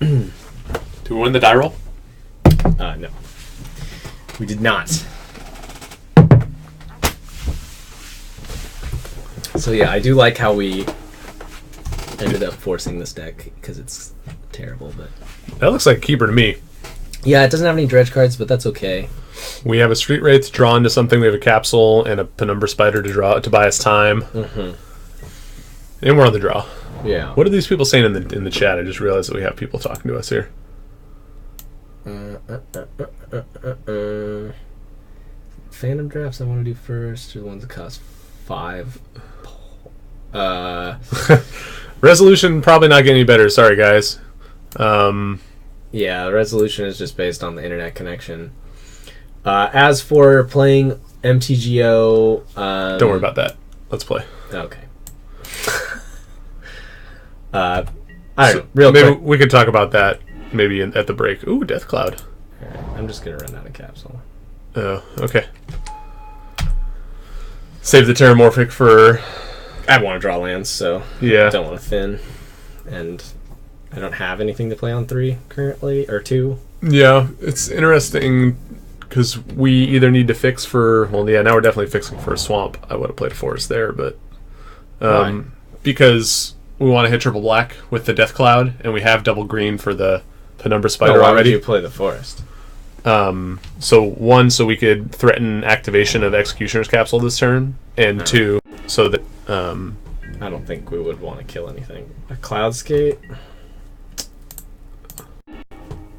Do we win the die roll? No. We did not. So yeah, I do like how we ended up forcing this deck because it's terrible, but That looks like a keeper to me. yeah, it doesn't have any dredge cards, but that's okay. We have a Street Wraith drawn to something. We have a Capsule and a Penumbra Spider to buy us time. Mm-hmm. And we're on the draw. Yeah. What are these people saying in the chat? I just realized that we have people talking to us here. Phantom drafts I want to do first, or the ones that cost 5. Resolution probably not getting any better. Sorry, guys. Yeah, the resolution is just based on the internet connection. As for playing MTGO... Don't worry about that. Let's play. Okay. I don't know. Real maybe quick. we could talk about that maybe at the break. Ooh, Death Cloud. Alright, I'm just going to run out of capsule. Oh, okay. Save the Terramorphic for... I want to draw lands, so Yeah. I don't want to thin. And I don't have anything to play on 3 currently, or 2. Yeah, it's interesting because we either need to fix for... Well, yeah, now we're definitely fixing for a swamp. I would have played a forest there, but... Why? Because we want to hit triple black with the Death Cloud, and we have double green for the Penumbra Spider why already. would you play the forest? So we could threaten activation of Executioner's Capsule this turn, and 2, so that... I don't think we would want to kill anything. A Cloud Skate?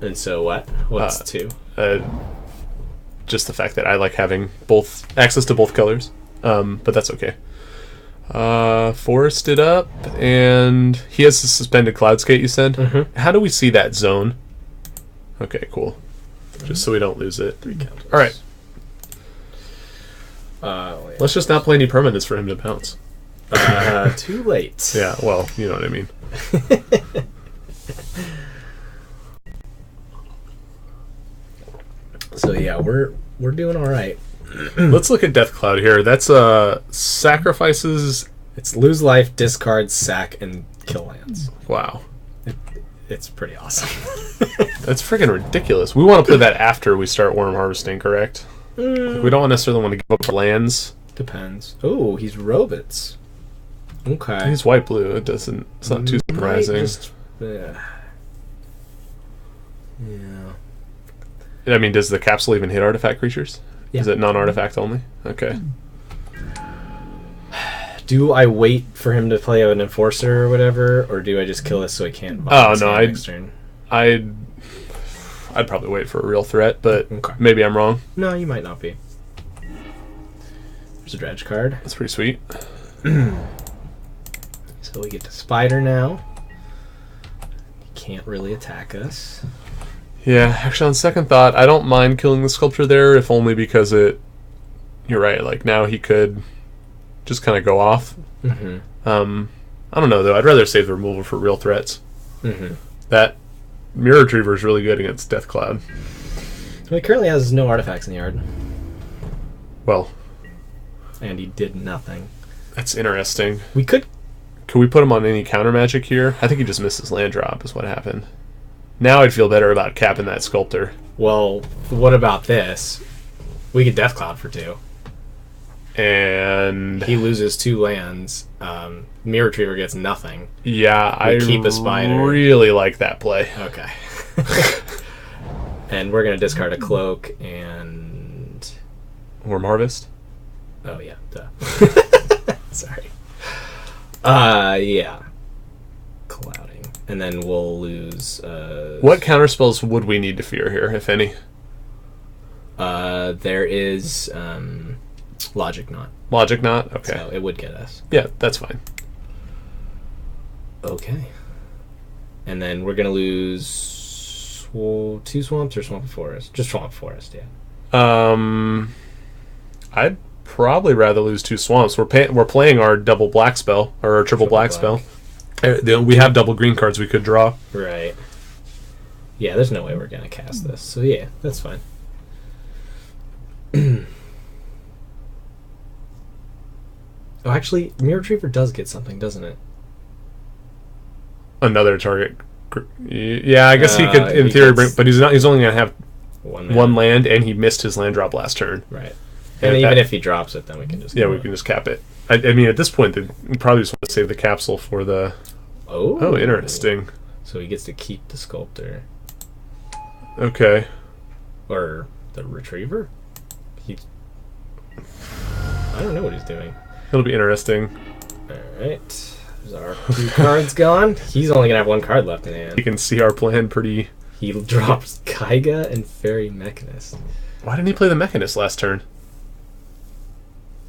And so what? What's 2? Just the fact that I like having both access to both colors, but that's okay. Forest it up, and he has a suspended Cloud Skate, you said? Mm-hmm. How do we see that zone? Okay, cool. Just so we don't lose it. 3 counters. Alright, Yeah. let's just not play any permanents for him to pounce. Too late. Yeah, well, you know what I mean. So yeah, we're doing all right. Let's look at Death Cloud here. That's sacrifices... It's lose life, discard, sack, and kill lands. Wow. It's pretty awesome. That's freaking ridiculous. We want to play that after we start Worm Harvesting, correct? Like, we don't necessarily want to give up our lands. Depends. Oh, he's robots. Okay. He's white-blue. It's not too surprising. Yeah. I mean, does the capsule even hit artifact creatures? Yeah. Is it non-artifact only? Okay. Do I wait for him to play an enforcer or whatever, or do I just kill this so he can't buy this hand next turn? I'd probably wait for a real threat, but Okay. maybe I'm wrong. No, you might not be. There's a dredge card. That's pretty sweet. So we get to Spider now. He can't really attack us. Yeah, actually, on second thought, I don't mind killing the sculpture there, if only because it... You're right, like, now he could just kind of go off. Mm-hmm. I don't know, though. I'd rather save the removal for real threats. Mm-hmm. That Mirror Retriever is really good against Death Cloud. Well, he currently has no artifacts in the yard. Well, And he did nothing. that's interesting. We could... Could we put him on any counter magic here? I think he just missed his land drop, is what happened. Now I'd feel better about capping that sculptor. Well, what about this? We get Death Cloud for 2. And He loses 2 lands. Mirror Retriever gets nothing. yeah, I keep a spider. really like that play. Okay. And we're going to discard a cloak and... Worm Harvest? Oh, yeah. Duh. Sorry. Yeah. Clouding. And then we'll lose... What counterspells would we need to fear here, if any? There is... Logic Knot. Logic Knot? Okay. So it would get us. Yeah, that's fine. Okay. And then we're going to lose... 2 swamps or Swamp and Forest? Just Swamp Forest, yeah. I'd probably rather lose 2 swamps. We're playing our double black spell, or our triple black spell. We have double green cards we could draw. Right. Yeah, there's no way we're going to cast this. So yeah, that's fine. Actually, Mirror Retriever does get something, doesn't it? Another target Yeah, I guess he could, in theory, bring, but he's not. He's only gonna have one land, and he missed his land drop last turn. Right. And even if he drops it, then we can just we can just cap it. I mean, at this point, we probably just want to save the capsule for the. Oh, interesting. So he gets to keep the sculptor. Okay. Or the retriever. I don't know what he's doing. It'll be interesting. All right. There's our 2 cards gone. He's only gonna have 1 card left in hand. You can see our plan pretty. He drops Kaiga and Fairy Mechanist. Why didn't he play the Mechanist last turn?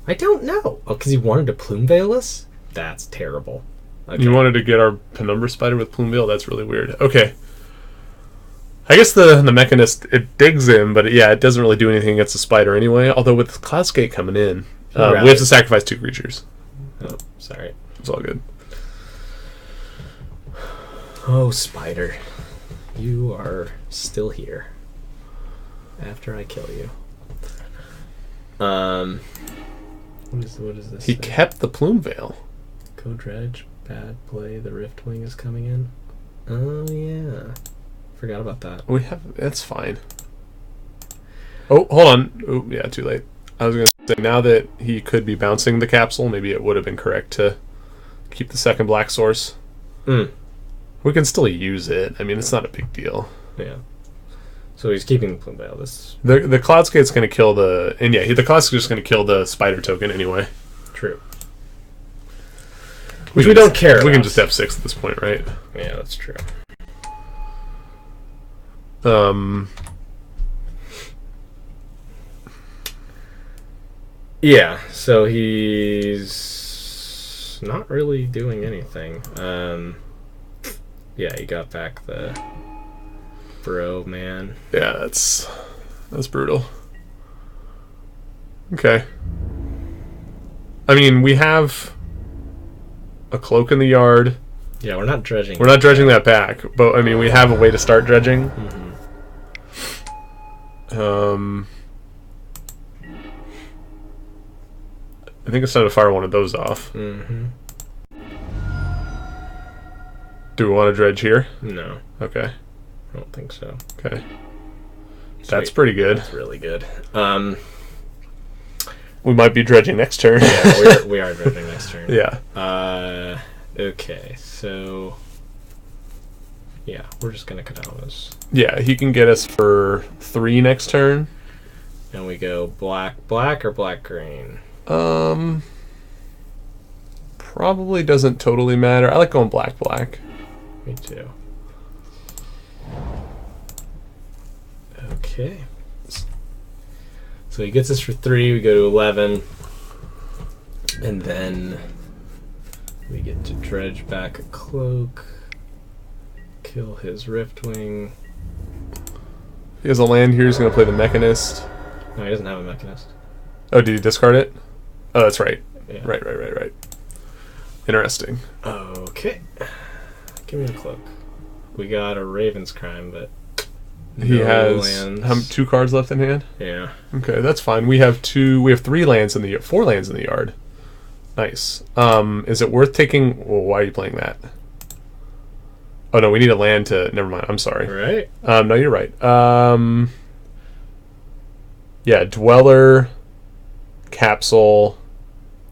I don't know. Oh, because he wanted to Plume Veil us? That's terrible. Okay. You wanted to get our Penumbra Spider with Plume Veil? That's really weird. Okay. I guess the Mechanist, it digs him, but it doesn't really do anything against the Spider anyway. Although with Cloudskate coming in, we have to sacrifice 2 creatures. Oh, sorry. It's all good. Oh, Spider. You are still here. After I kill you. What is this? He kept the Plume Veil. Go Dredge. Bad play. The Riftwing is coming in. Oh, yeah. Forgot about that. That's fine. Oh, hold on. Oh, yeah, too late. I was going to say, now that he could be bouncing the capsule, maybe it would have been correct to keep the second black source. We can still use it. I mean, it's not a big deal. Yeah. So he's keeping the Plume Veil. The Cloudskate's going to kill the... And yeah, the Cloudskate's just going to kill the Spider token anyway. True. Which we don't care about. We can just F6 at this point, right? Yeah, that's true. Yeah, so he's not really doing anything. Yeah, he got back the Bro Man. Yeah, that's brutal. Okay. I mean, we have a Cloak in the yard. Yeah, we're not dredging. We're not dredging that back, but I mean, we have a way to start dredging. I think it's time to fire one of those off. Do we want to dredge here? No. Okay. I don't think so. Okay. That's pretty good. That's really good. We might be dredging next turn. Yeah, we are dredging next turn. Yeah. Okay, so... Yeah, we're just going to Kadamas. Yeah, he can get us for 3 next turn. And we go black or black-green? Probably doesn't totally matter. I like going black. Me too. Okay. So he gets us for 3, we go to 11. And then we get to dredge back a Cloak. Kill his Riftwing. He has a land here, he's going to play the Mechanist. No, he doesn't have a Mechanist. Oh, did he discard it? Oh, that's right. Yeah. Right. Interesting. Okay. Give me the Cloak. We got a Raven's Crime, but he has lands. 2 cards left in hand? Yeah. Okay, that's fine. We have 3 lands in the 4 lands in the yard. Nice. Is it worth taking... Well, why are you playing that? Oh, no, we need a land to... Never mind, I'm sorry. Right? No, you're right. Yeah, Dweller, Capsule,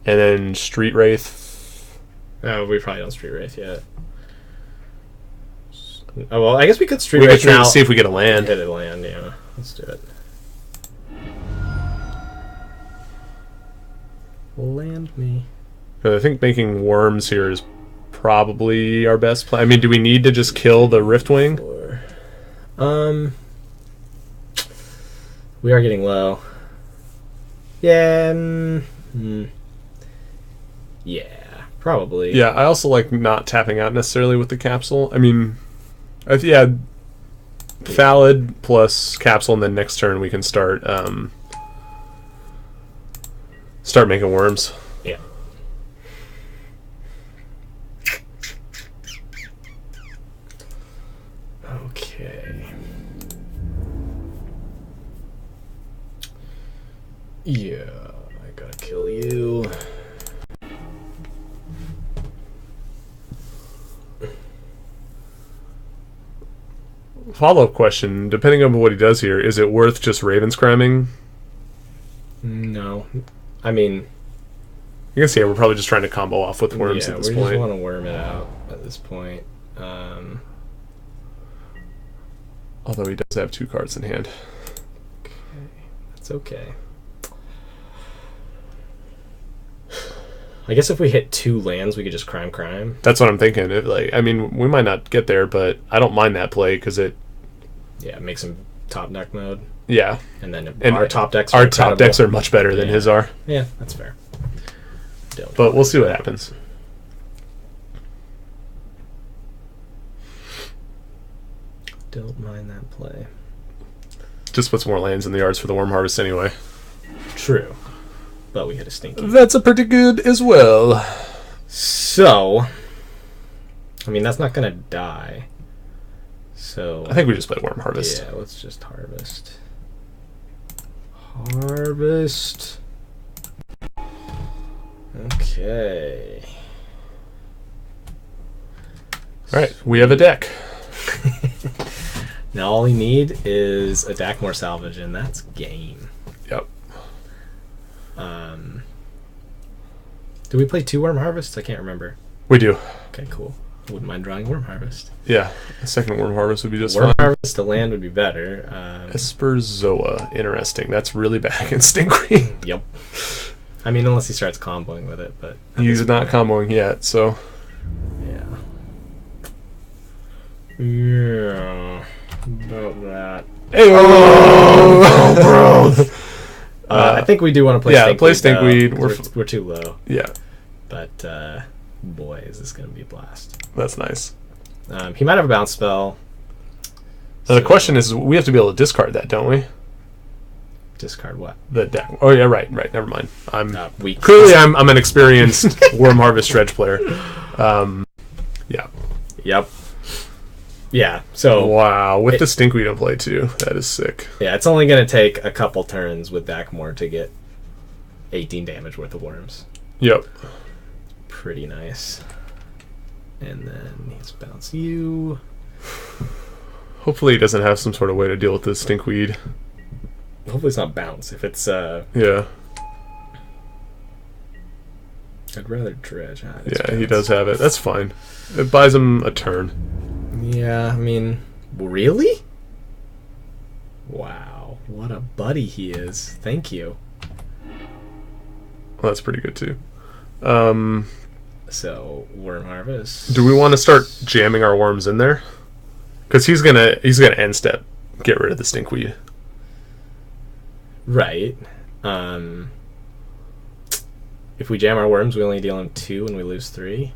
and then Street Wraith. Oh, we probably don't Street Wraith yet. Oh, well, I guess we could Street Wraith now. See if we get a land. Hit a land, yeah. Let's do it. Land me. I think making worms here is probably our best plan. I mean, do we need to just kill the Riftwing? We are getting low. Yeah. Yeah, probably. Yeah, I also like not tapping out necessarily with the capsule. I mean, yeah, Thallid plus capsule, and then next turn we can start making worms. Yeah. Okay. Yeah, I gotta kill you. follow-up question, depending on what he does here, is it worth just Ravenscramming? No. I mean... I guess, yeah, we're probably just trying to combo off with worms at this point. Yeah, we just want to worm it out at this point. Although he does have 2 cards in hand. Okay, that's okay. I guess if we hit 2 lands, we could just crime. That's what I'm thinking. I mean, we might not get there, but I don't mind that play because it... Yeah, it makes him top deck mode. Yeah. And our top decks are top decks are much better than his are. Yeah, that's fair. But we'll see what happens. Don't mind that play. Just puts more lands in the yards for the Worm Harvest anyway. True. But we hit a stinky. That's a pretty good as well. So, I mean, that's not going to die. So I think we just play Worm Harvest. Yeah, let's just harvest. Harvest. Okay. Alright, we have a deck. Now all we need is a Dakmor salvage, and that's game. Yep. Do we play 2 Worm Harvests? I can't remember. We do. Okay, cool. I wouldn't mind drawing Worm Harvest. Yeah, a second Worm Harvest would be just Worm fine. Harvest to land would be better. Esperzoa. Interesting. That's really bad against Stinkweed. Yep. I mean, unless he starts comboing with it, but... He's not comboing yet, so... Yeah. About that. Hey, bro! I think we do want to play Stinkweed. Yeah, Play Stinkweed. We're too low. Yeah. But, boy, is this going to be a blast. That's nice. He might have a bounce spell. Now, the question is, we have to be able to discard that, don't we? Discard what? The deck. Oh, yeah, right. Never mind. Weak. Clearly, I'm an experienced Worm Harvest Dredge player. Yeah. Yep. Yeah, so... Wow, with the Stinkweed in play, too. That is sick. Yeah, it's only going to take a couple turns with Dakmor to get 18 damage worth of worms. Yep. Pretty nice. And then he's bounce you. Hopefully he doesn't have some sort of way to deal with the Stinkweed. Hopefully it's not bounce. If it's... Yeah. I'd rather dredge. Yeah, he does have it. That's fine. It buys him a turn. Yeah, I mean... Really? Wow. What a buddy he is. Thank you. Well, that's pretty good, too. So, Worm Harvest. Do we want to start jamming our worms in there? Because he's gonna end step get rid of the Stinkweed. Right. If we jam our worms, we only deal him 2 and we lose 3.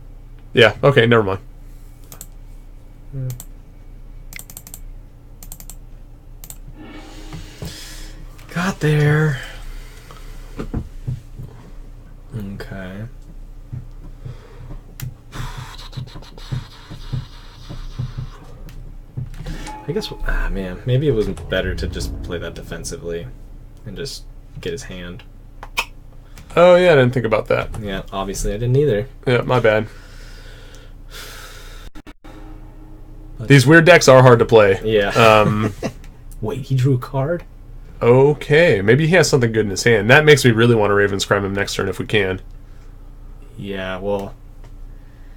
Yeah, okay, never mind. Got there. Okay. I guess, man, maybe it was better to just play that defensively and just get his hand. Oh, yeah, I didn't think about that. Yeah, obviously I didn't either. Yeah, my bad. These weird decks are hard to play. Yeah. Wait, he drew a card? Okay, maybe he has something good in his hand. That makes me really want to Ravenscry him next turn if we can. Yeah, well...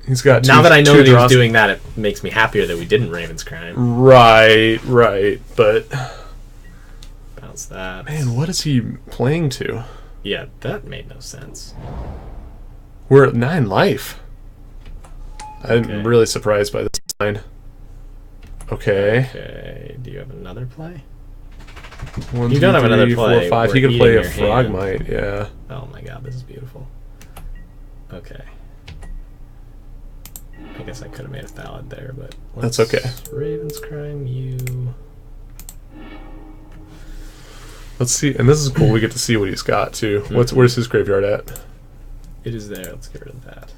He's got now that I know that he was doing that, it makes me happier that we didn't Ravenscry. Right, but... Bounce that. Man, what is he playing to? Yeah, that made no sense. We're at 9 life. I'm really surprised by this line. Okay. Do you have another play? 1, you 2, don't have 3, another 4, play. 5. He could play a Frogmite, yeah. Oh my god, this is beautiful. Okay. I guess I could have made a Thallid there, but that's okay. Ravenscry you. Let's see, and this is cool. We get to see what he's got too. Mm-hmm. Where's his graveyard at? It is there. Let's get rid of that.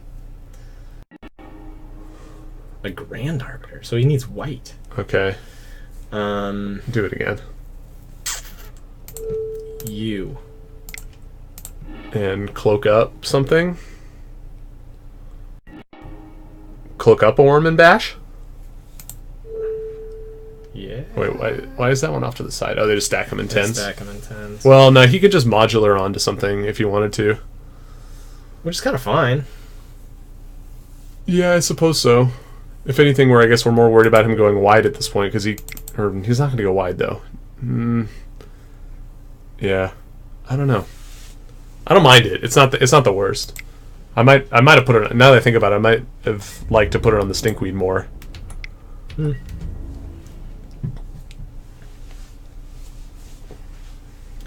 A Grand Arbiter, so he needs white. Okay. Do it again. You. And cloak up something. Cloak up a Worm and Bash? Yeah. Wait, why is that one off to the side? Oh, they just stack them in tens? Stack them in tens. Well, no, he could just modular onto something if he wanted to. Which is kind of fine. Yeah, I suppose so. If anything, I guess we're more worried about him going wide at this point, because he's not going to go wide, though. Yeah. I don't know. I don't mind it. It's not the worst. I might have put it, now that I think about it, I might have liked to put it on the stinkweed more.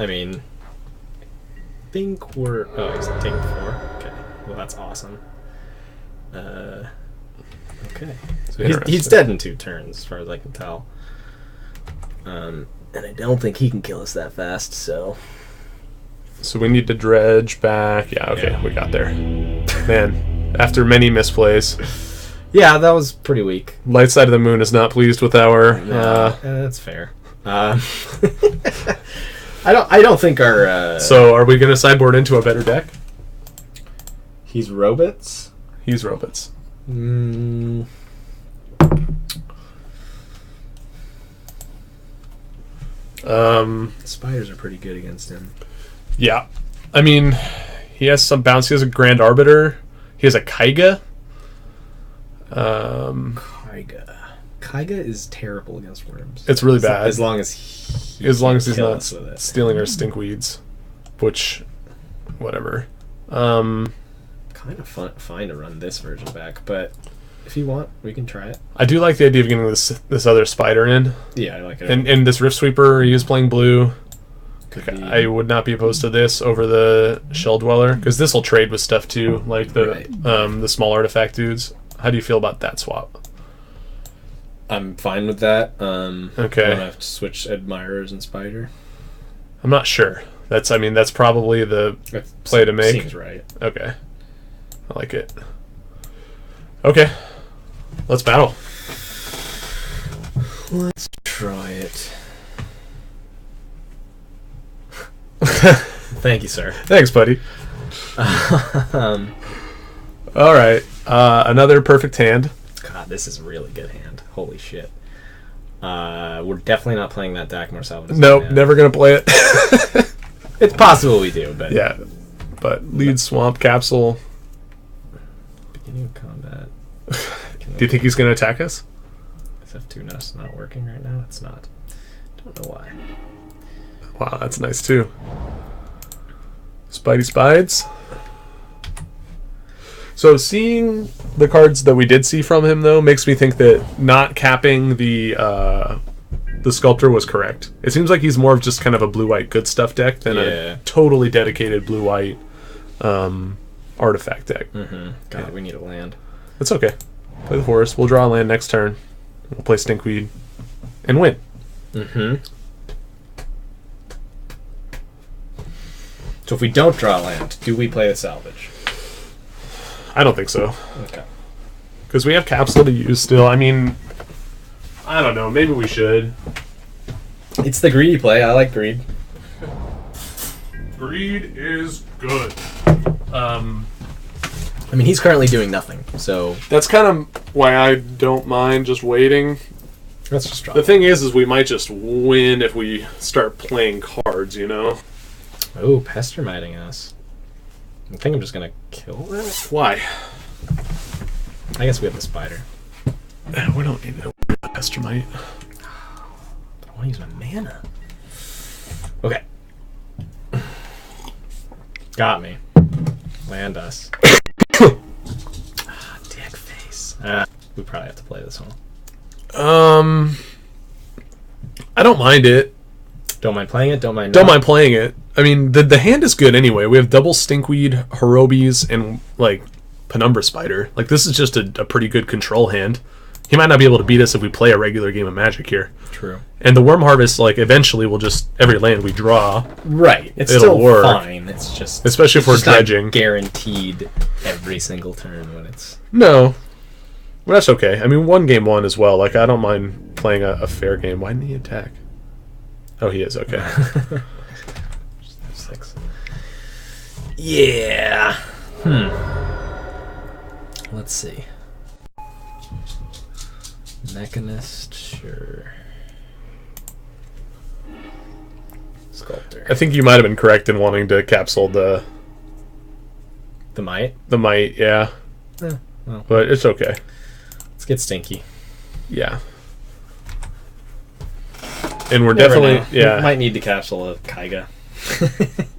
I mean, I think we're... Oh, he's taking 4. Okay. Well, that's awesome. Okay. So he's dead in 2 turns, as far as I can tell. And I don't think he can kill us that fast, so... So we need to dredge back. Yeah, okay, we got there. Man, after many misplays. Yeah, that was pretty weak. Light Side of the Moon is not pleased with our... that's fair. I don't think our... So are we going to sideboard into a better deck? He's robots? He's robots. Spiders are pretty good against him. Yeah. I mean, he has some bounce. He has a Grand Arbiter. He has a Kaiga. Kaiga is terrible against worms. It's really bad. As long as he's not stealing our stinkweeds. Which, whatever. Kind of fine to run this version back, but if you want, we can try it. I do like the idea of getting this other spider in. Yeah, I like it. And this Rift Sweeper, he is playing blue. I would not be opposed to this over the Shell Dweller, because this will trade with stuff too, like the small artifact dudes. How do you feel about that swap? I'm fine with that. Okay. I'm gonna have to switch Admirers and Spider. I'm not sure. That's probably the play to make. Seems right. Okay. I like it. Okay. Let's battle. Let's try it. Thank you, sir. Thanks, buddy. All right. Another perfect hand. God, this is a really good hand. Holy shit. We're definitely not playing that Dakmor Salvador. Nope, never going to play it. It's possible we do, but... Yeah, but lead Swamp Capsule. Beginning of combat. Do you think he's going to attack us? SF2 Nest not working right now? It's not. Don't know why. Wow, that's nice too. Spidey Spides. So seeing the cards that we did see from him, though, makes me think that not capping the Sculptor was correct. It seems like he's more of just kind of a blue-white good stuff deck than a totally dedicated blue-white artifact deck. God, we need a land. That's okay. Play the forest. We'll draw a land next turn. We'll play Stinkweed and win. So if we don't draw land, do we play the salvage? I don't think so. Okay. Because we have Capsule to use still. I mean, I don't know. Maybe we should. It's the greedy play. I like greed. Greed is good. I mean, he's currently doing nothing, so... That's kind of why I don't mind just waiting. Let's just draw. The thing is we might just win if we start playing cards, you know? Oh, Pestermiting us. I think I'm just going to kill that. Why? I guess we have the spider. We don't need to Pestermite. But I want to use my mana. Okay. Got me. Land us. Dick face. We probably have to play this one. I don't mind it. Don't mind playing it. Don't mind playing it. I mean, the hand is good anyway. We have double Stinkweed, Harobes, and like Penumbra Spider. Like this is just a pretty good control hand. He might not be able to beat us if we play a regular game of Magic here. True. And the Worm Harvest, like eventually, we'll just every land we draw. Right. It's it'll still work. Fine. It's just especially if we're dredging. Not guaranteed every single turn when it's no. Well, that's okay. I mean, one game one as well. Like I don't mind playing a fair game. Why didn't he attack? Oh, he is okay. 6. Yeah. Let's see. Mechanist, sure. closer. I think you might have been correct in wanting to capsule the might. The might, yeah. Well, But it's okay. let's get stinky. Yeah. And we're Never definitely, know. yeah. We might need to capsule a Kaiga.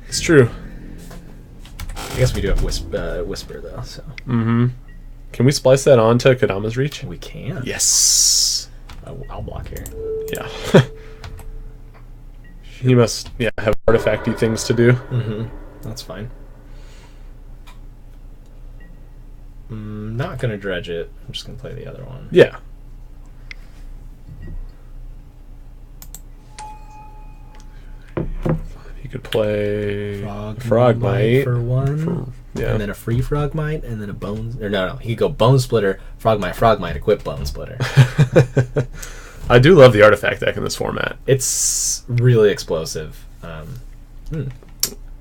It's true. I guess we do have Whisper though, so Mm-hmm. Can we splice that onto Kadama's reach? we can. Yes. I'll block here. Yeah. He must, have artifacty things to do. Mm-hmm. That's fine. Not gonna dredge it. I'm just gonna play the other one. Yeah. You could play Frogmite for one. Yeah. And then a free Frogmite, and then a Bones... Or no. He could go Bone Splitter, Frogmite, equip Bone Splitter. I do love the artifact deck in this format. It's really explosive.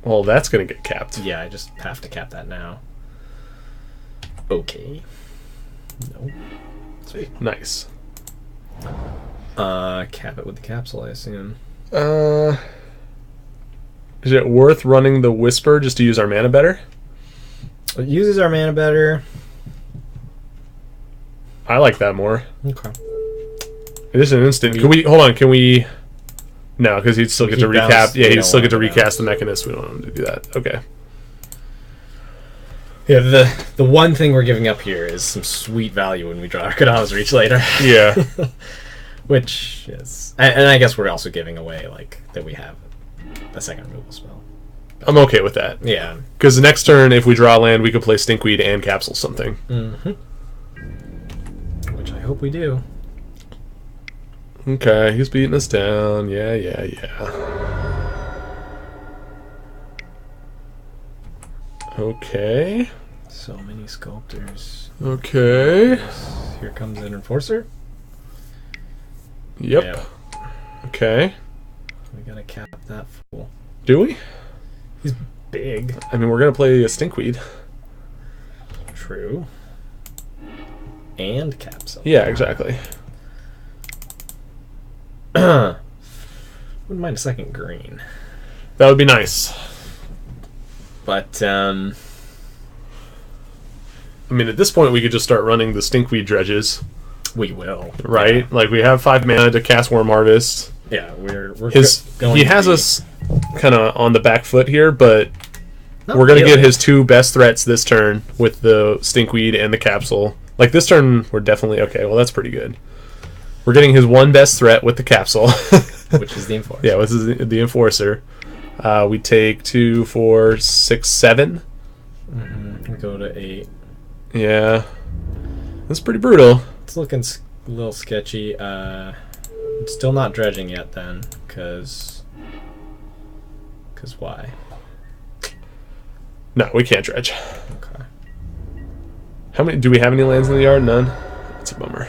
Well, that's going to get capped. Yeah, I just have to cap that now. Okay. No. Sweet. Nice. Cap it with the capsule, I assume. Is it worth running the Whisper just to use our mana better? It uses our mana better. I like that more. Okay. It is an instant. Can we... Hold on, can we... No, because he'd still get to recap. Yeah, he'd still get to recast the Mechanist. We don't want him to do that. Okay. Yeah, the one thing we're giving up here is some sweet value when we draw Kadama's Reach later. Yeah. Which is... And I guess we're also giving away, like, that we have a second removal spell. I'm okay with that. Yeah. Because the next turn, if we draw land, we could play Stinkweed and capsule something. Mm-hmm. Which I hope we do. Okay, he's beating us down. Yeah. Okay. So many sculptors. Okay. Here comes an Enforcer. Yep. Yeah. Okay. We gotta cap that fool. Do we? He's big. I mean, we're going to play a Stinkweed. True. And capsule. Yeah, exactly. Wouldn't mind a second green. That would be nice. But, I mean, at this point, we could just start running the Stinkweed dredges. we will. Right? Yeah. Like, we have 5 mana to cast Worm Harvest. Yeah, we're going He to has be- us kind of on the back foot here, but Not we're going to really. get his 2 best threats this turn with the Stinkweed and the capsule. Like, this turn, we're definitely... Okay, well, that's pretty good. We're getting his 1 best threat with the capsule. Which is the Enforcer. Yeah, this is the Enforcer. We take 2, 4, 6, 7. We go to 8. Yeah. That's pretty brutal. It's looking a little sketchy. It's still not dredging yet then, because why? No, we can't dredge. Okay. How many... Do we have any lands in the yard? None? That's a bummer.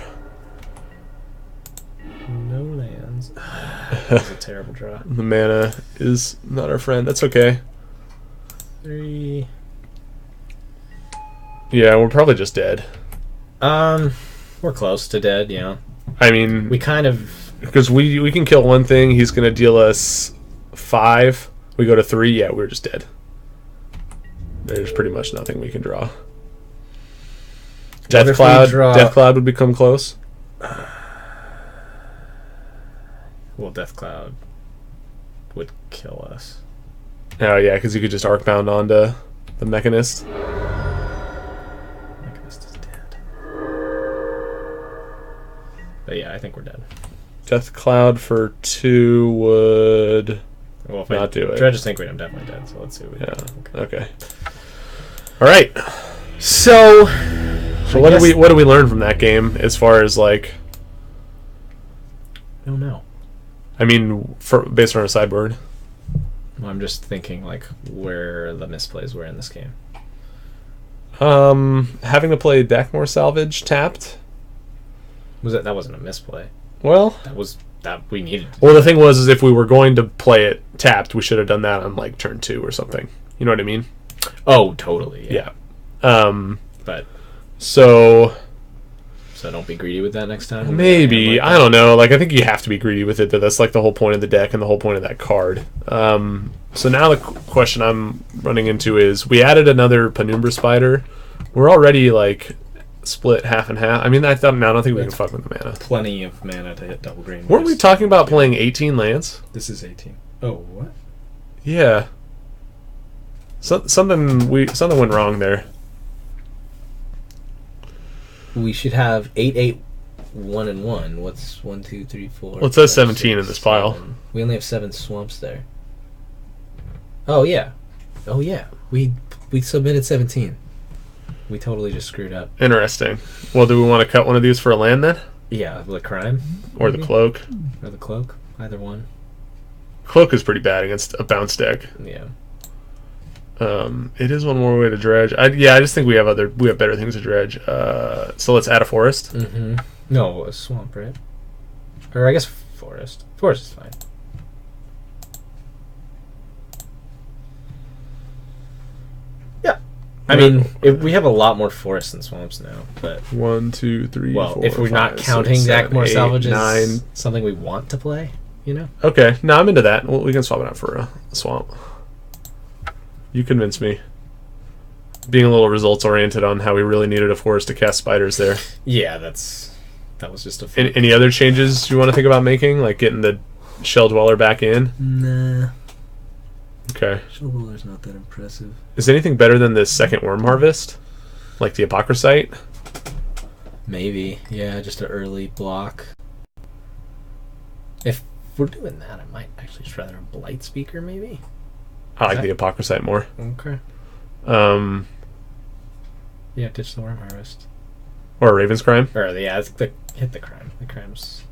No lands. That's a terrible draw. The mana is not our friend. That's okay. 3. Yeah, we're probably just dead. We're close to dead, yeah. I mean... We kind of... Because we can kill one thing, he's going to deal us 5. We go to 3, yeah, we're just dead. There's pretty much nothing we can draw. Death Cloud would become close. Well, Death Cloud would kill us. Oh, yeah, because you could just Arcbound onto the Mechanist. Mechanist is dead. But yeah, I think we're dead. Death Cloud for 2 would Well, if not do it. Dredge Stinkweed, I'm definitely dead, so let's see what we Yeah, do. okay. All right. So what do we learn from that game as far as, like... I don't know. I mean, based on our sideboard. I'm just thinking, like, where the misplays were in this game. Having to play Deckmore Salvage tapped. That wasn't a misplay. Well, that we needed to well, do the thing was, is if we were going to play it tapped, we should have done that on like turn 2 or something. You know what I mean? Oh, totally. Yeah. But So So don't be greedy with that next time. Maybe. I don't know. Like, I think you have to be greedy with it, but that's like the whole point of the deck and the whole point of that card. So now the question I'm running into is, we added another Penumbra Spider. We're already, like, split half and half. I mean, I don't think we can fuck with the mana. Plenty of mana to hit double green. Weren't we talking about playing 18 lands? This is 18. Oh, what? Yeah. Something went wrong there. We should have 8, 8, 1, and 1. What's 1, 2, 3, 4? Well, it says 17 in this pile. 7. We only have 7 swamps there. Oh yeah. Oh yeah. We submitted 17. We totally just screwed up. Interesting. Well, do we want to cut one of these for a land then? Yeah, the crime. Or the cloak? Or the cloak. Either one. Cloak is pretty bad against a bounce deck. Yeah. It is one more way to dredge. I just think we have better things to dredge. So let's add a forest. Mm-hmm. No, a swamp, right? Or I guess forest. Forest is fine. Yeah. I mean, we have a lot more forests than swamps now, but 1, 2, 3, well, 4, if we're 5, not counting 6, Zach 7, more 8, salvage 9. as something we want to play, you know? Okay, no, I'm into that. Well, we can swap it out for a swamp. You convinced me. Being a little results oriented on how we really needed a forest to cast spiders there. Yeah, that was just a fun. Any other changes you want to think about making, like getting the Shell Dweller back in? Nah. Okay. Shell Dweller's not that impressive. Is anything better than this second Worm Harvest? Like the Apocryphite? Maybe. Yeah, just an early block. If we're doing that, I might actually just rather a Blight Speaker, maybe? I like the Apocryphite more. Okay. Yeah, ditch the Worm Harvest. Or a Raven's Crime? Or, yeah, hit the crime. The crime's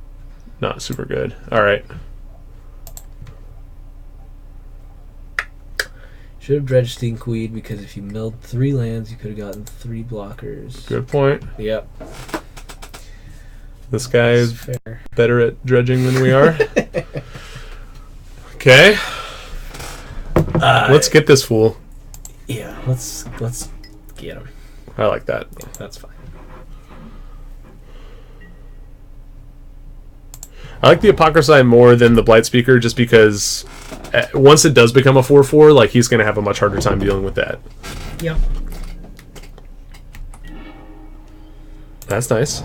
not super good. Alright. Should have dredged Stinkweed, because if you milled 3 lands, you could have gotten 3 blockers. Good point. Yep. This guy is fair. Better at dredging than we are. Okay. Let's get this fool. Yeah, let's get him. I like that. Yeah, that's fine. I like the Apocryphite more than the Blight Speaker, just because once it does become a 4/4, like, he's going to have a much harder time dealing with that. Yeah. That's nice.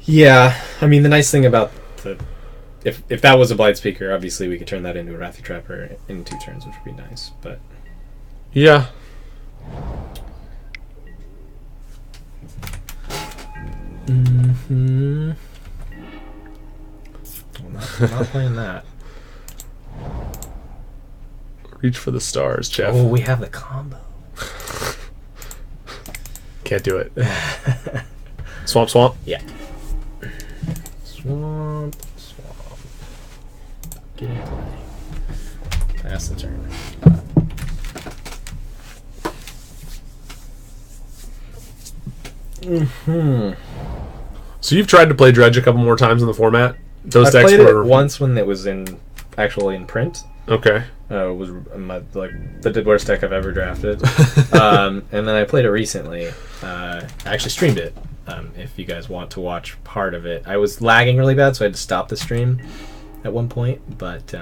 Yeah, I mean, the nice thing about if that was a Blight Speaker, obviously we could turn that into a Wrathy Trapper in 2 turns, which would be nice, but... Yeah. Mm-hmm. I'm not playing that. Reach for the stars, Jeff. Oh, we have the combo. Can't do it. Swamp, swamp? Yeah. Swamp. Get in play. Pass the turn. Mm-hmm. So you've tried to play Dredge a couple more times in the format? Those I decks played were... it once when it was actually in print. Okay. It was the worst deck I've ever drafted. And then I played it recently. I actually streamed it. If you guys want to watch part of it, I was lagging really bad, so I had to stop the stream at one point. But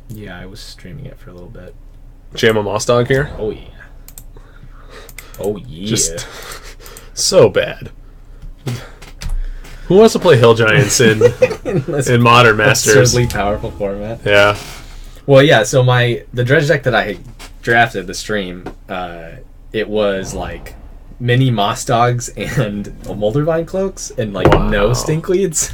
yeah, I was streaming it for a little bit. Jam a Moss Dog here? Oh yeah. Oh yeah. Just so bad. Who wants to play Hill Giants in Modern Masters? Absurdly powerful format. Yeah. Well, yeah. So the Dredge deck that I drafted the stream, it was like mini Moss Dogs and Moldervine Cloaks and no Stinkweeds.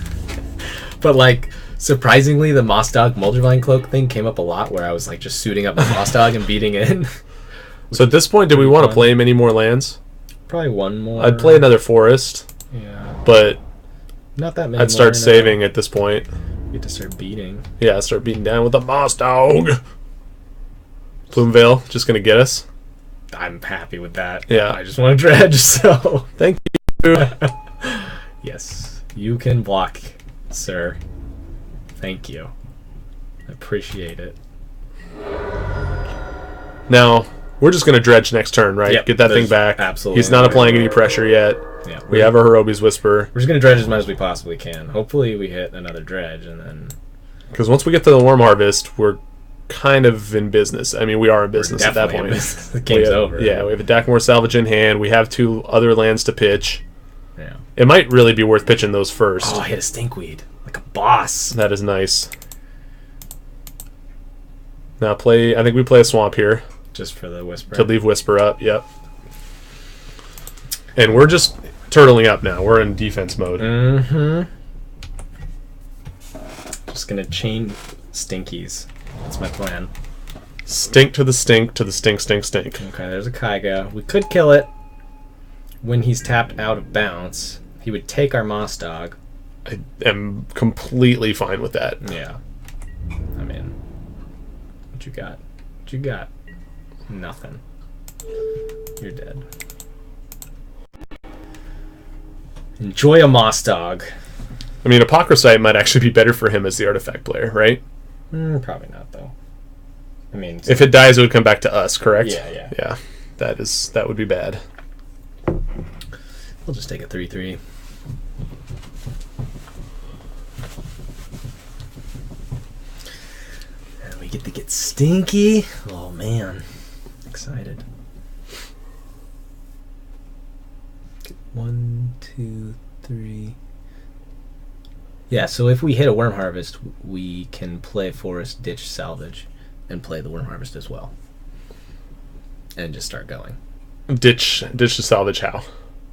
But surprisingly, the Moss Dog Moldervine Cloak thing came up a lot, where I was just suiting up the Moss Dog and beating in. So at this point, do we want to play many more lands? Probably one more. I'd play another forest. Yeah. But not that many. I'd start saving at this point. You get to start beating. Yeah, start beating down with the Moss Dog. Plumeveil, just gonna get us. I'm happy with that. Yeah. I just want to dredge, so thank you. Yes, you can block, sir. Thank you. I appreciate it. Now, we're just going to dredge next turn, right? Yep, Get that thing back. absolutely He's not no applying way. any pressure yet. Yeah, We have a Hirobi's Whisper. We're just gonna dredge as much as we possibly can. Hopefully, we hit another dredge, and then Because once we get to the Worm Harvest, we're kind of in business. I mean, we are in business at that point. The game's over. Yeah, we have a Dakmor Salvage in hand. We have 2 other lands to pitch. Yeah. It might really be worth pitching those first. Oh, I hit a stinkweed like a boss. That is nice. Now I think we play a Swamp here Just for the Whisper. to leave Whisper up. Yep. And we're just turtling up now. We're in defense mode. Mm-hmm. Just gonna chain stinkies. That's my plan. Stink to the stink to the stink, stink, stink. Okay, there's a Kaiga. We could kill it when he's tapped out of bounce. He would take our Moss Dog. I am completely fine with that. Yeah. I mean, what you got? What you got? Nothing. You're dead. Enjoy a Moss Dog. I mean, Apocryphite might actually be better for him as the artifact player, right? Probably not, though. I mean, If it dies, it would come back to us, correct? Yeah. Yeah, that would be bad. We'll just take a 3/3. And we get to get stinky. Oh man, excited. 1, 2, 3. Yeah, so if we hit a Worm Harvest, we can play Forest, Ditch, Salvage, and play the Worm Harvest as well. And just start going. Ditch to salvage how?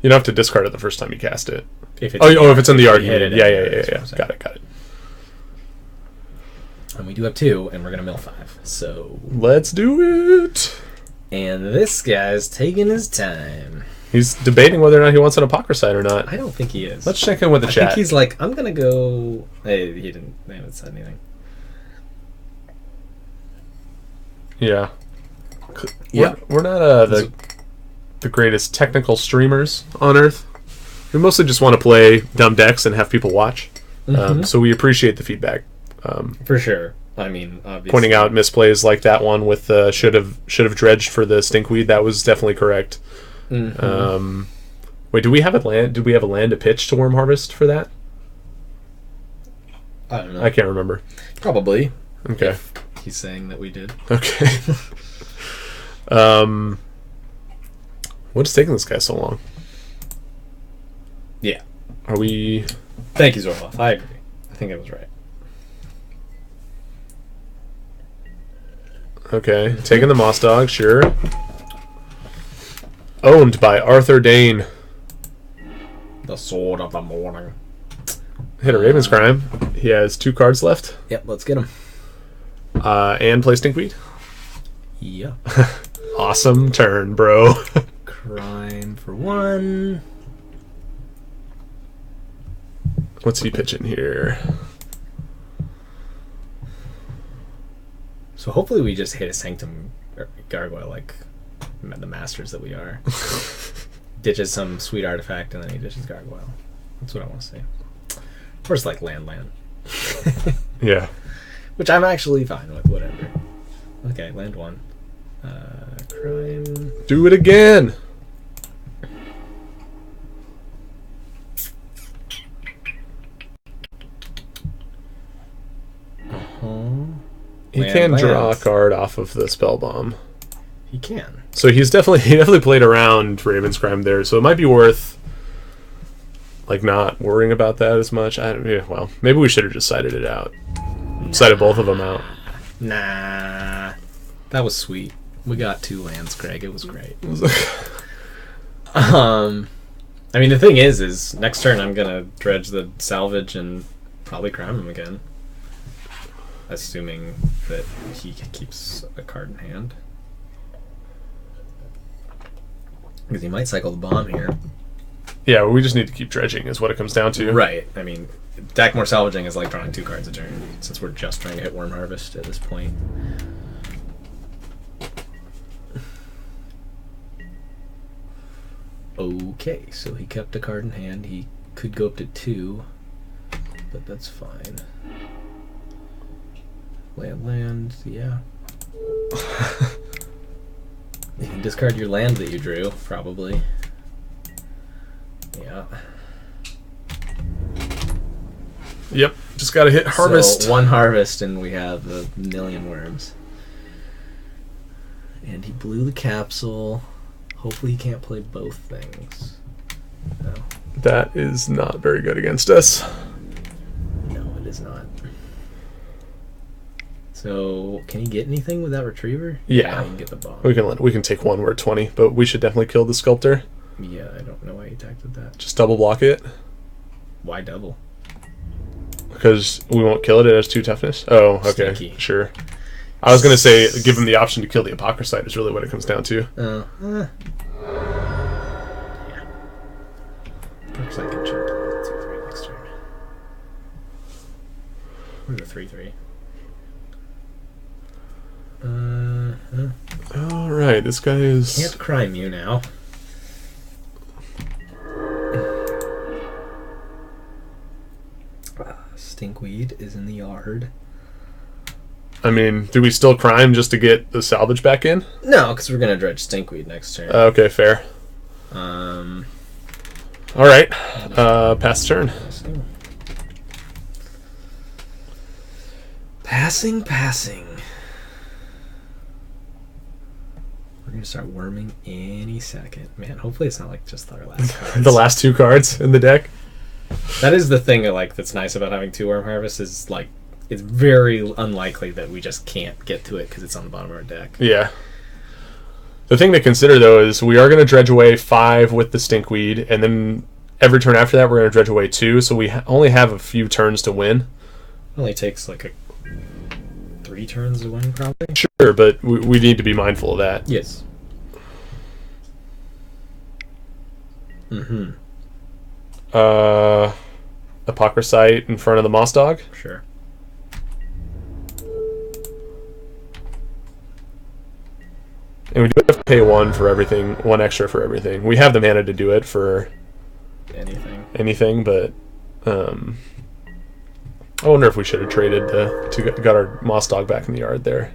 You don't have to discard it the first time you cast it. If it's if it's in the yard. hit it Yeah. that's what I'm Got it. And we do have 2, and we're going to mill 5. So, Let's do it. and this guy's taking his time. He's debating whether or not he wants an Apocryphite or not. I don't think he is. Let's check in with the I chat. think he's like, I'm going to go... Hey, they haven't said anything. Yeah. Yeah. We're not the greatest technical streamers on Earth. We mostly just want to play dumb decks and have people watch. So we appreciate the feedback. For sure. I mean, obviously. Pointing out misplays like that one with should have dredged for the stinkweed. That was definitely correct. Wait, do we have a land? Did we have a land to pitch to Worm Harvest for that? I don't know. I can't remember. Probably. Okay. If he's saying that we did. Okay. What's taking this guy so long? Yeah. Are we... Thank you, Zorloff. I agree. I think I was right. Okay. Taking the Moss Dog, sure. Owned by Arthur Dane. The Sword of the Morning. Hit a Raven's Crime. He has 2 cards left. Yep, let's get him. And play Stinkweed. Yeah. Awesome turn, bro. Crime for 1. What's he pitching here? So hopefully we just hit a Sanctum Gargoyle like the masters that we are. Ditches some sweet artifact and then he ditches Gargoyle. That's what I want to see. Or it's like land. Yeah. Which I'm actually fine with, whatever. Okay, land 1. Crime. Do it again. He can draw a card off of the spell bomb. He can. So he definitely played around Raven's Crime there. So it might be worth not worrying about that as much. Well, maybe we should have just sided it out. Sided both of them out. Nah. That was sweet. We got 2 lands, Craig. It was great. I mean, the thing is next turn I'm gonna dredge the salvage and probably crime him again. Assuming that he keeps a card in hand. Because he might cycle the bomb here. Yeah, we just need to keep dredging is what it comes down to. Right. I mean, Dakmor salvaging is like drawing 2 cards a turn, since we're just trying to hit Worm Harvest at this point. Okay, so he kept a card in hand. He could go up to 2, but that's fine. Land, yeah. You can discard your land that you drew, probably. Yeah. Yep. Just got to hit harvest. So 1 harvest, and we have a million worms. And he blew the capsule. Hopefully he can't play both things. No. That is not very good against us. No, it is not. So, can he get anything with that retriever? Yeah. He can get the bomb. We can take one. We're at 20, but we should definitely kill the sculptor. Yeah, I don't know why he attacked with that. Just double block it. Why double? Because we won't kill it. It has 2 toughness. Oh, okay. Sneaky. Sure. I was going to say give him the option to kill the Apocryphite is really what it comes down to. Yeah. Looks like a chunk 2-3 next turn. Where's the 3-3? All right, this guy is... Can't crime you now. Stinkweed is in the yard. I mean, do we still crime just to get the salvage back in? No, because we're gonna dredge Stinkweed next turn. Okay, fair. All right, pass turn. Passing. We're gonna start worming any second. Man, hopefully it's not like just our last cards. The last 2 cards in the deck. That is the thing that's nice about having 2 Worm Harvests is like it's very unlikely that we just can't get to it because it's on the bottom of our deck. Yeah. The thing to consider though is we are going to dredge away 5 with the Stinkweed, and then every turn after that we're going to dredge away 2. So we only have a few turns to win. It only takes like 3 turns to win, probably. Sure, but we need to be mindful of that. Yes. Apocryphite in front of the Moss Dog. Sure. And we do have to pay 1 for everything, 1 extra for everything. We have the mana to do it for anything, but I wonder if we should have traded got our Moss Dog back in the yard there.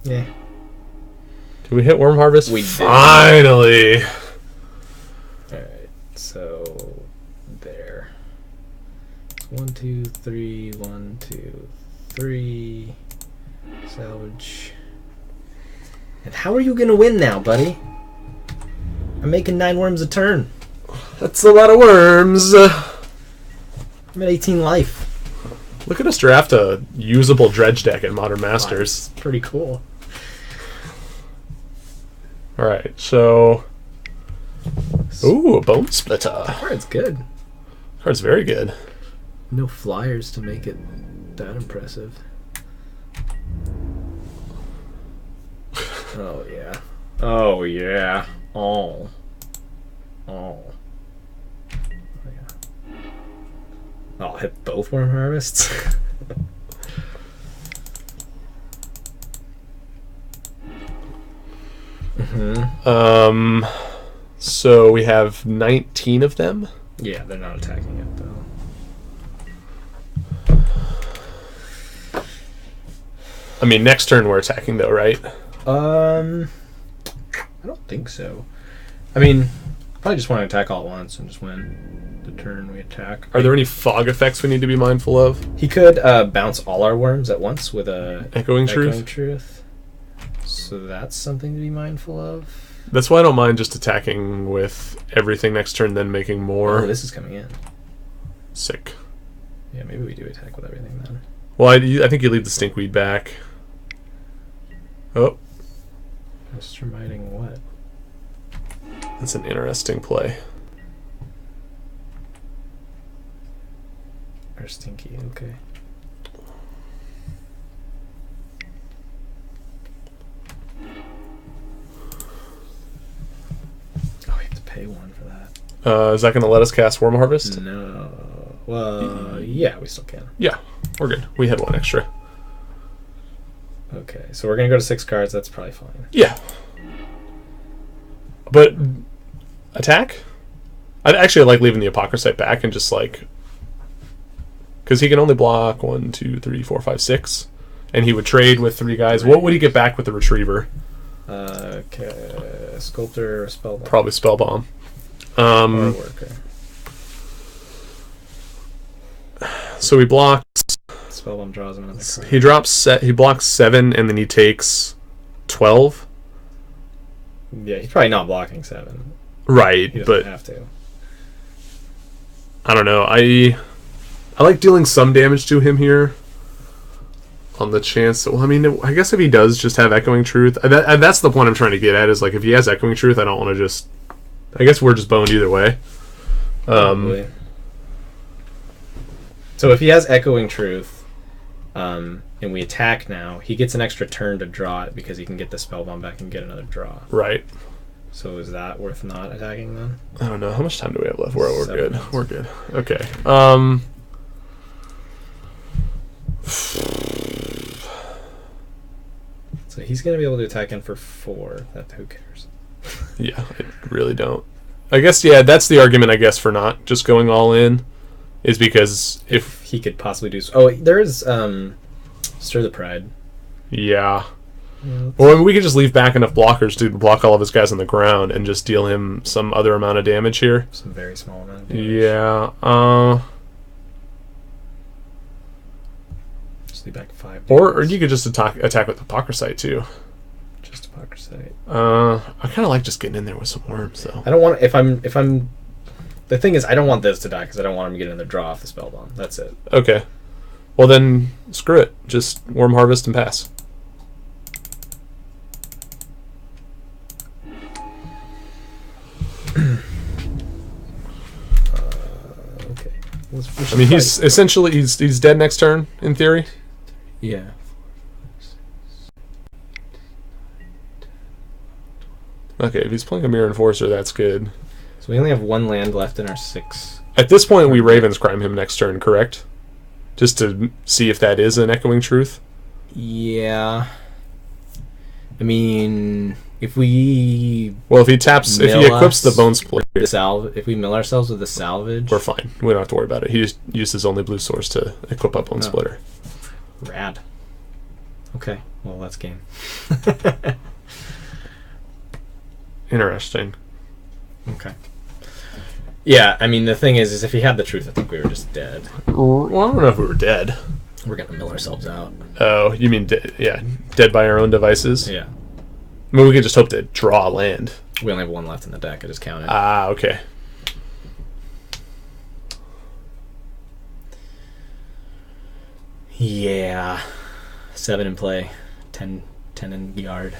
Yeah. Did we hit Worm Harvest? We did. Finally! Alright, so there. 1, 2, 3, 1, 2, 3. Salvage. And how are you gonna win now, buddy? I'm making 9 worms a turn. That's a lot of worms. I'm at 18 life. Look at us draft a usable dredge deck at Modern Masters. That's pretty cool. Alright, so... Ooh, a Bone Splitter. That card's good. Card's very good. No flyers to make it that impressive. Oh, yeah. Oh, yeah. Oh. Yeah. I'll hit both Worm Harvests. So we have 19 of them. Yeah, they're not attacking it, though. I mean, next turn we're attacking, though, right? I don't think so. I mean, probably just want to attack all at once and just win the turn we attack. Are there any fog effects we need to be mindful of? He could bounce all our worms at once with a Echoing Truth. So that's something to be mindful of. That's why I don't mind just attacking with everything next turn, then making more. Oh, this is coming in. Sick. Yeah, maybe we do attack with everything then. Well, I think you leave the Stinkweed back. Oh. Just reminding what? That's an interesting play. Or Stinky, okay. Oh, we have to pay 1 for that. Is that going to let us cast Worm Harvest? No. Well, yeah, we still can. Yeah, we're good. We had 1 extra. Okay, so we're going to go to 6 cards. That's probably fine. Yeah. But attack? I'd actually like leaving the Apocryphite back and just like... Because he can only block 1, 2, 3, 4, 5, 6. And he would trade with 3 guys. What would he get back with the Retriever? Sculptor, Spellbomb. Probably Spellbomb. Or Worker. So he blocks. Spellbomb draws another card. He drops. He blocks 7, and then he takes 12. Yeah, he's probably not blocking 7. Right, He doesn't but have to. I don't know. I like dealing some damage to him here. On the chance that, well, I mean, I guess if he does just have Echoing Truth, that's the point I'm trying to get at, is like if he has Echoing Truth, I don't want to just. I guess we're just boned either way. Probably. So if he has Echoing Truth, and we attack now, he gets an extra turn to draw it because he can get the Spellbomb back and get another draw. Right. So is that worth not attacking then? I don't know. How much time do we have left? We're 7 good. minutes. We're good. Okay. So he's going to be able to attack in for 4. Who cares? Yeah, I really don't. I guess, yeah, that's the argument, I guess, for not just going all in, is because if He could possibly do... Oh, there is Stir the Pride. yeah. Well, I mean, we could just leave back enough blockers to block all of his guys on the ground and just deal him some other amount of damage here. Some very small amount of damage. Yeah. Just leave back 5 Or damage. you could just attack with Hypocrisite, too. Just Hypocrisite. I kind of like just getting in there with some worms, though. I don't want... If I'm... The thing is, I don't want this to die because I don't want him to get another draw off the Spellbomb. That's it. Okay. Well, then, screw it. Just Worm Harvest and pass. Okay. I mean, he's essentially he's dead next turn in theory. Yeah. Okay, if he's playing a Mirror Enforcer, that's good. So we only have 1 land left in our 6. At this point, we Ravens Crime him next turn, correct? Just to see if that is an Echoing Truth. Yeah. I mean, if we Well, if he taps, if he Mill equips the us Bone Splitter, if we mill ourselves with the salvage, we're fine. We don't have to worry about it. He just used his only blue source to equip up Bone Splitter. Rad. Okay, well, that's game. Interesting. Okay. Yeah, I mean, the thing is if he had the truth, I think we were just dead. Well, I don't know if we were dead. We're gonna mill ourselves out. Oh, you mean dead by our own devices? Yeah. I mean, we could just hope to draw land. We only have 1 left in the deck. I just counted. Ah, okay. Yeah. 7 in play. 10 in yard.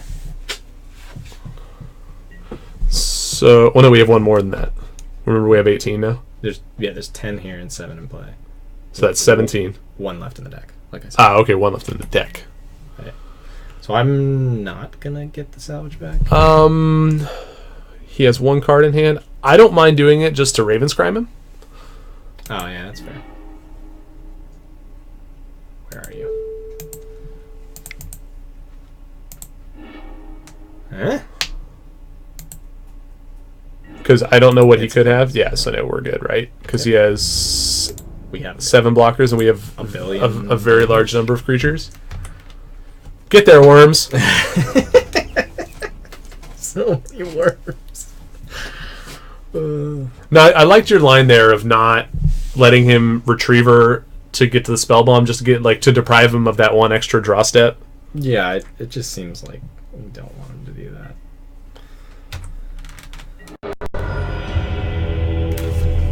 So, well, no, we have one more than that. Remember, we have 18 now? There's 10 here and 7 in play. So that's 17. 1 left in the deck, like I said. Ah, okay, one left in the deck. So I'm not gonna get the salvage back. He has 1 card in hand. I don't mind doing it just to Ravenscrime him. Oh yeah, that's fair. Where are you? Huh? Because I don't know what he could have. Yeah, so no, we're good, right? Because he has We have 7 blockers and we have a billion. a very large number of creatures. Get there, worms. So many worms. No, I liked your line there of not letting him Retriever to get to the Spellbomb, just to get to deprive him of that 1 extra draw step. Yeah, it just seems like we don't want him to do that.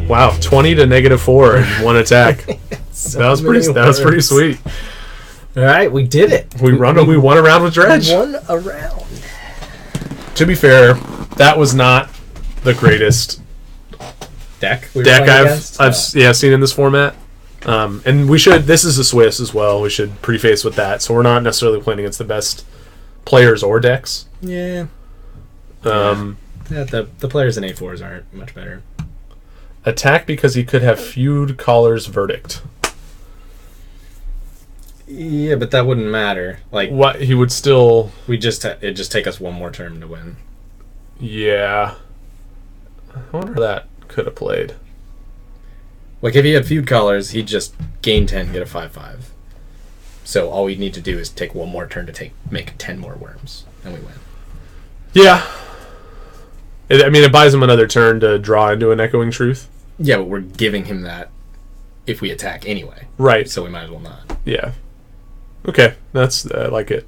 Wow, 20 to -4 in 1 attack. That was pretty sweet. All right, we did it. We won a round with Dredge. Won a round. To be fair, that was not the greatest Deck I've seen in this format. And we should. This is a Swiss as well. We should preface with that. So we're not necessarily playing against the best players or decks. Yeah. Um, The players in A4s aren't much better. Attack because he could have Feud Caller's Verdict. Yeah, but that wouldn't matter. Like, What he would still. it just take us 1 more turn to win. Yeah. I wonder how that could have played. Like, if he had feud colors, he'd just gain 10, get a 5/5. So all we need to do is take 1 more turn to make 10 more worms, and we win. Yeah. It buys him another turn to draw into an Echoing Truth. Yeah, but we're giving him that if we attack anyway. Right. So we might as well not. Yeah. Okay, I like it.